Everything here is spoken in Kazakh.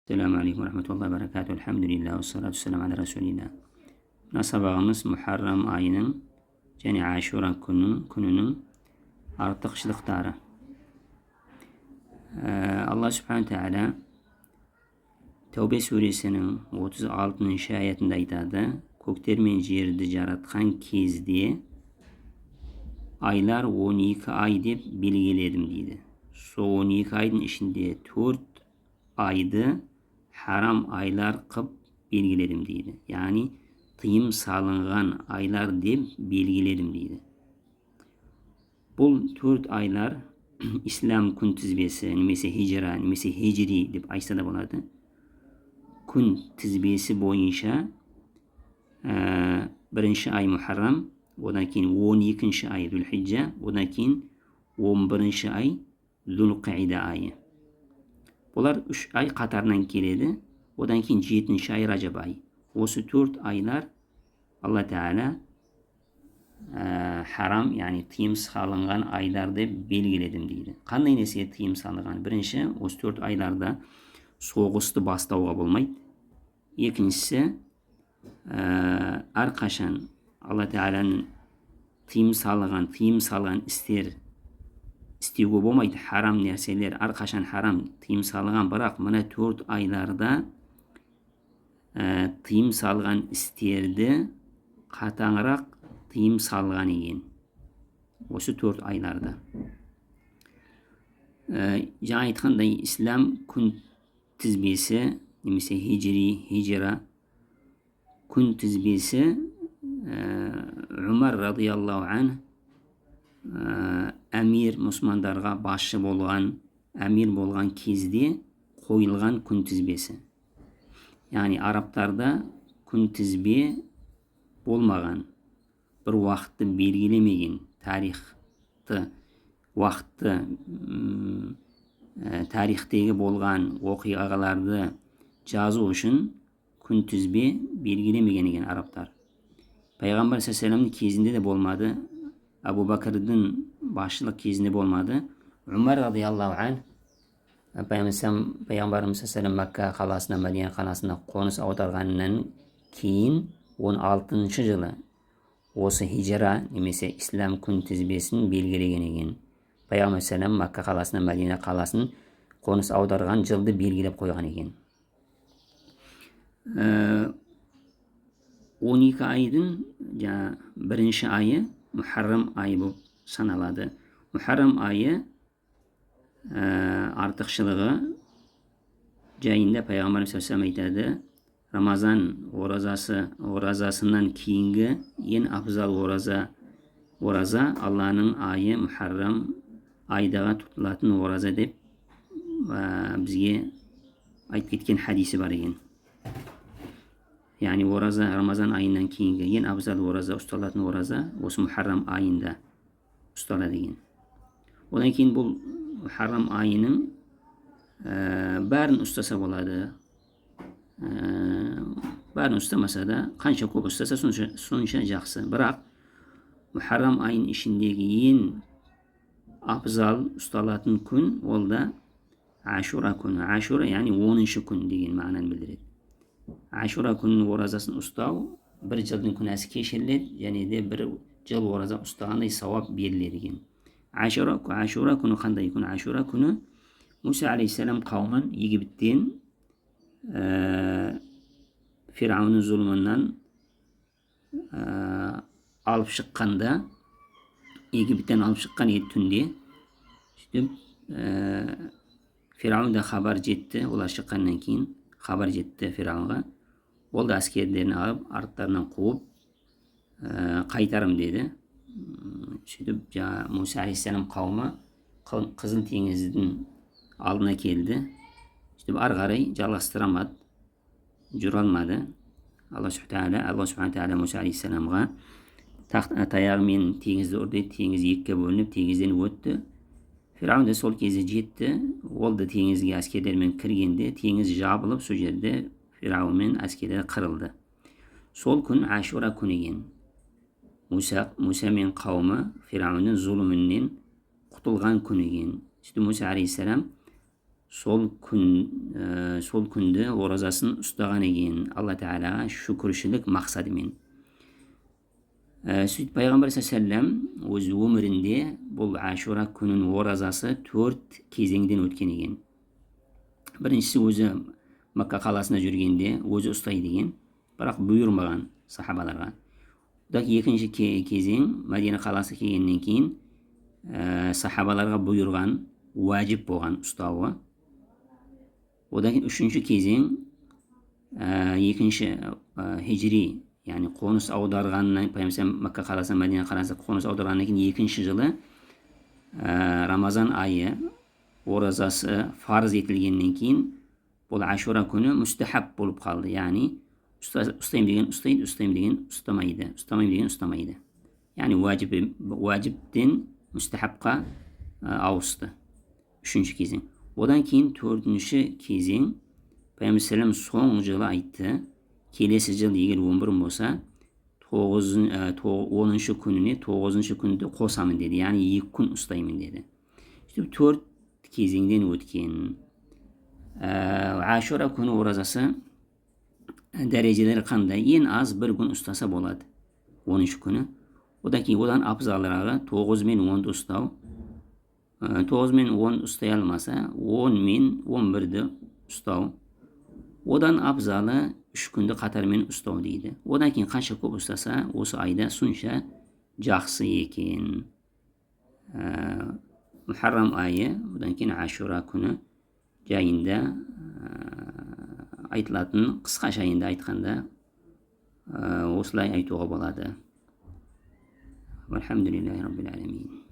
Selamun Aleyküm ve Rahmetullahi ve Berekatuhu. Elhamdülillah ve salatu selamu ala Resulillah. Sabahımız Muharrem ayının yani Aşura gününün artıqçılıqları. Allah Subhanahu Teala Tevbe suresinin 36. ayetinde aytadi: Kökter men жерді жаратқан кезде aylar 12 ay deb belgiledim deydi. So 12 ayın içinde 4 aydı haram aylar qıp belgiledim deydi. Yani tıyım salınған aylar deb belgiledim deydi. Бұл 4 aylar İslam күнтізбесі немесе хижра немесе хижри деп айтса да болады. Күн тізбесі бойынша birinchi ay Muharram, odan keyin 12-chi ay Zulhijja, odan keyin 11-chi ay Zulqa'da ayı. Bular 3 ay qatardan keladi. Odan keyin 7-chi ay Rajab ayı. Осы 4 aylar Allah Teala haram yani tıyım salınған aylar deb belgiledim deydi. Qanday нәрсе tıyım salınған? Birinchi, осы 4 aylarda soğuqты бастауға болмайды. Екіншісі, әрқашан Allah Teala'nın tıyım salған істер істеуге болмайды. Haram нәрселер әрқашан haram tıyım salған, бірақ мына 4 aylarda tıyım salған істерді қатаңырақ tıyım salған екен. Осы 4 aylarda. Жаңа айтқандай, İslam күн тізбесі немесе хижра күн тізбесі Umar radıyallahu anh әмір мұсылмандарға басшы болған, әмір болған кезде қойылған күн тізбесі. Yani Araplarda күн тізбе болмаған, бір уақытты белгілемеген, тарихтегі болған оқиғаларды жазу үшін күн тізбе белгілемеген екен Арабтар. Пайғамбар саллаллаху кезінде де болмады, Абу Бәкірдің басшылық кезінде болмады. Умар радиаллаху ан Пайғамбарымыз саллаллаху Мәкка қаласына, Мәдина қаласына қоныс аударғаннан кейін 16-шы жылы осы хижра немесе İslam күн тізбесін белгілеген екен. Пайғамбар саллаллаху Мәкка қаласына, Мәдина қаласын қоныс аударған жылды белгілеп қойған екен. 12 айдың бірінші айы Muharrem ayı болып саналады. Muharrem ayı артықшылығы жайында Пайғамбарымыз саллаллаху айтады: Рамазан оразасынан кейінгі ең абзал ораза Алланың айы Muharrem айдағы тұтылатын ораза деп бізге айтып кеткен хадисі бар екен. Yani Ramazan ayından кейінгі ең абзал ораза, ұсталатын ораза осы Muharrem ayında ұсталады екен. Одан кейін бұл Muharrem ayының бәрін ұстаса болады. Бәрін ұстамаса да, қанша көп ұстаса сонша жақсы. Бірақ Muharrem ayının ішіндегі ең абзал ұсталатын күн ол да Aşura күні. Aşura yani 10-шы күн деген мағынаны білдіреді. Aşura күнінің оразасын ұстау бір жылдың күнәсі кешіріледі, және де бір жыл ораза ұстағандай сауап беріледі екен. Aşura күні қандай күн? Aşura күні Musa алейхиссалам қауымын Египеттен Фирауынның зұлымынан алып шыққанда, Египеттен алып шыққан еді түнде. Сөйтіп Фирауында хабар жетті, олар шыққаннан кейін хабар жетті Фирауынға. Ол да әскерлерін алып, арттарынан қуып қайтарым деді. Сөйтіп Musa алейхиссалам қауымы Қызыл теңіздің алдына келді. Сөйтіп ары қарай жалғастырамады, жүре алмады. Алла Субхану Тағала Musa алейхиссаламға таяғымен теңізді ұрды, теңіз екіге бөлініп, теңізден өтті. Фирауын да сол кезде жетті. Ол да теңізге әскерлермен кіргенде теңіз жабылып, сол жерде Фирауын мен әскерлері қырылды. Сол күн Aşura күні екен. Musa мен қауымы Фирауынның зұлымынан құтылған күні екен. Сөйтіп Musa алейхиссалам сол күнді оразасын ұстаған екен Алла Тағалаға шүкіршілік мақсатымен. Сөйтіп пайғамбар саллаллаху өз өмірінде бұл Ашура күнін оразасы 4 кезеңден өткен екен. Біріншісі өзі Макка қаласында жүргенде өзі ұстайды екен, бірақ бұйырмаған сахабаларға. Екінші кезең Мәдина қаласы келгеннен кейін сахабаларға бұйырған, уәжіп болған ұстауы. Одан кейін үшінші кезең екінші хижри, яғни қоныс аударғаннан, Макка қаласынан Мәдина қаласына қоныс аударғаннан кейін екінші жылы Рамазан айы оразасы фарыз етілгеннен кейін бұл Ашура күні мүстахаб болып қалды. Яғни ұстаймын деген ұстайды, ұстаймын деген ұстамайды, ұстамаймын деген ұстамайды. Яғни уәжіптен мүстахабқа ауысты. Үшінші кезең. Одан кейін төртінші кезең, Пайғамбар саллаллаху соңғы жылы айтты, келесі жыл егер 11 болса, 10-шы күніне 9-шы күнді қосамын деді. Яғни 2 күн ұстаймын деді. 4 кезеңден өткен. Ашура күні оразасы дәрежелері қандай? Ең аз 1 күн ұстаса болады, 10-шы күні. Одан кейін одан абзалырағы 9 мен 10-ды ұстау. 9 мен 10 ұстай алмаса, 10 мен 11-ді ұстау. Одан абзалы 3 күнді қатармен ұстау дейді. Одан кейін қанша көп ұстаса, осы айда сонша жақсы екен. Мухаррам айы, одан кейін Ашура күні жайында айтылатын, қысқаша енді айтқанда осылай айтуға болады. Алхамдулиллахи раббил аламин.